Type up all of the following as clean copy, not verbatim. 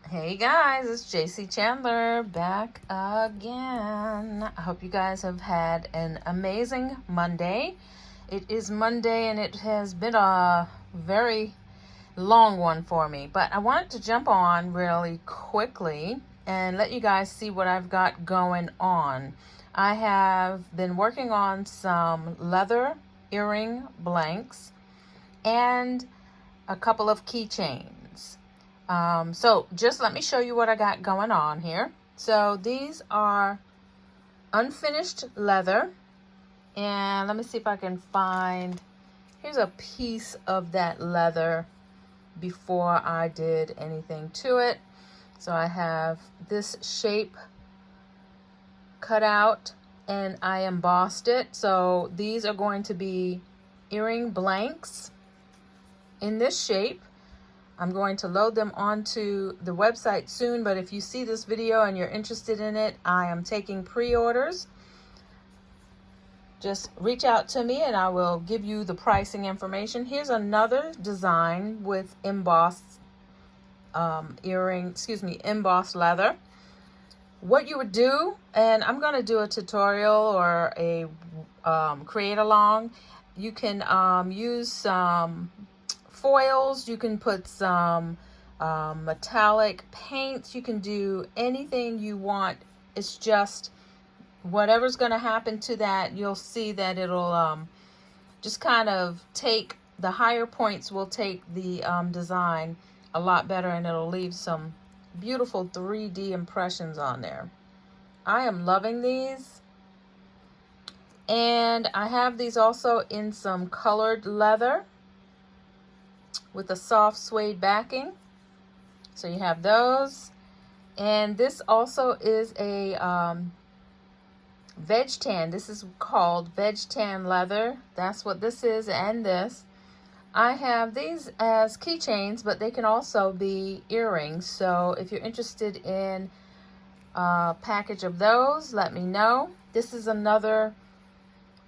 Hey guys, it's JayCee Chandler back again. I hope you guys have had an amazing Monday. It is Monday and it has been a very long one for me, but I wanted to jump on really quickly and let you guys see what I've got going on. I have been working on some leather earring blanks and a couple of keychains. So just let me show you what I got going on here. So these are unfinished leather, and let me see if I can find, here's a piece of that leather before I did anything to it. So I have this shape cut out and I embossed it. So these are going to be earring blanks in this shape. I'm going to load them onto the website soon, but if you see this video and you're interested in it, I am taking pre-orders. Just reach out to me and I will give you the pricing information. Here's another design with embossed embossed leather. What you would do, and I'm going to do a tutorial or a create along. You can use some foils, you can put some metallic paints, you can do anything you want. It's just whatever's going to happen to that, you'll see that it'll just kind of take the higher points, will take the design a lot better, and it'll leave some beautiful 3D impressions on there. I am loving these, and I have these also in some colored leather with a soft suede backing. So you have those, and this also is a veg tan. This is called veg tan leather. That's what this is. And this, I have these as keychains, but they can also be earrings. So if you're interested in a package of those, let me know. This is another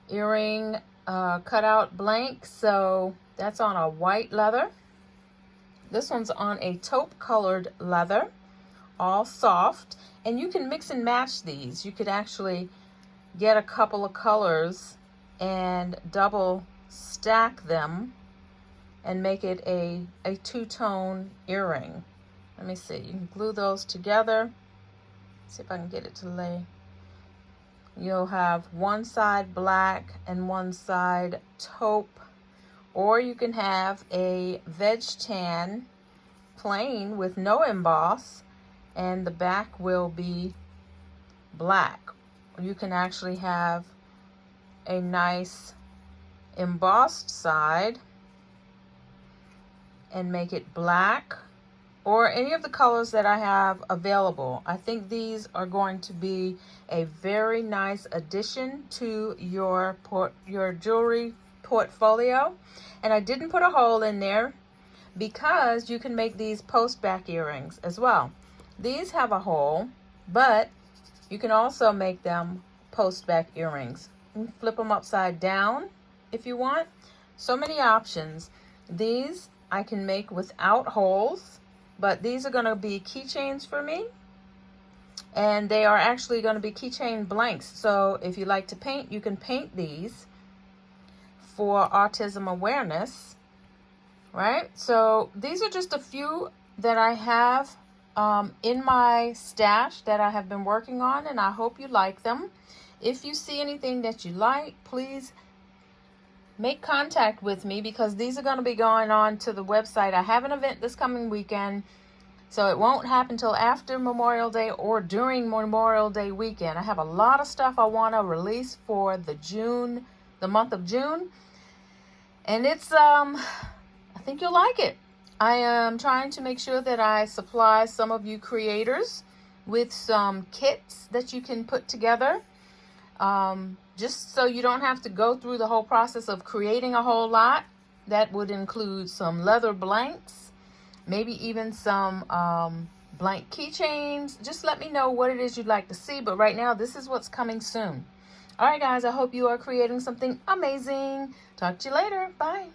earring cutout blank, so that's on a white leather. This one's on a taupe colored leather, all soft, and you can mix and match these. You could actually get a couple of colors and double stack them and make it a two-tone earring. Let me see, you can glue those together. See if I can get it to lay. You'll have one side black and one side taupe, or you can have a veg tan plain with no emboss and the back will be black. You can actually have a nice embossed side and make it black, or any of the colors that I have available. I think these are going to be a very nice addition to your jewelry portfolio. And I didn't put a hole in there because you can make these post back earrings as well. These have a hole, but you can also make them post back earrings. You can flip them upside down if you want. So many options. These I can make without holes, but these are going to be keychains for me, and they are actually going to be keychain blanks. So if you like to paint, you can paint these for autism awareness, right? So these are just a few that I have in my stash that I have been working on, and I hope you like them. If you see anything that you like, please make contact with me, because these are going to be going on to the website. I have an event this coming weekend, so it won't happen till after Memorial Day or during Memorial Day weekend. I have a lot of stuff I want to release for the month of June, and it's I think you'll like it. I am trying to make sure that I supply some of you creators with some kits that you can put together, just so you don't have to go through the whole process of creating a whole lot. That would include some leather blanks, maybe even some blank keychains. Just let me know what it is you'd like to see, but right now this is what's coming soon. All right guys, I hope you are creating something amazing. Talk to you later. Bye.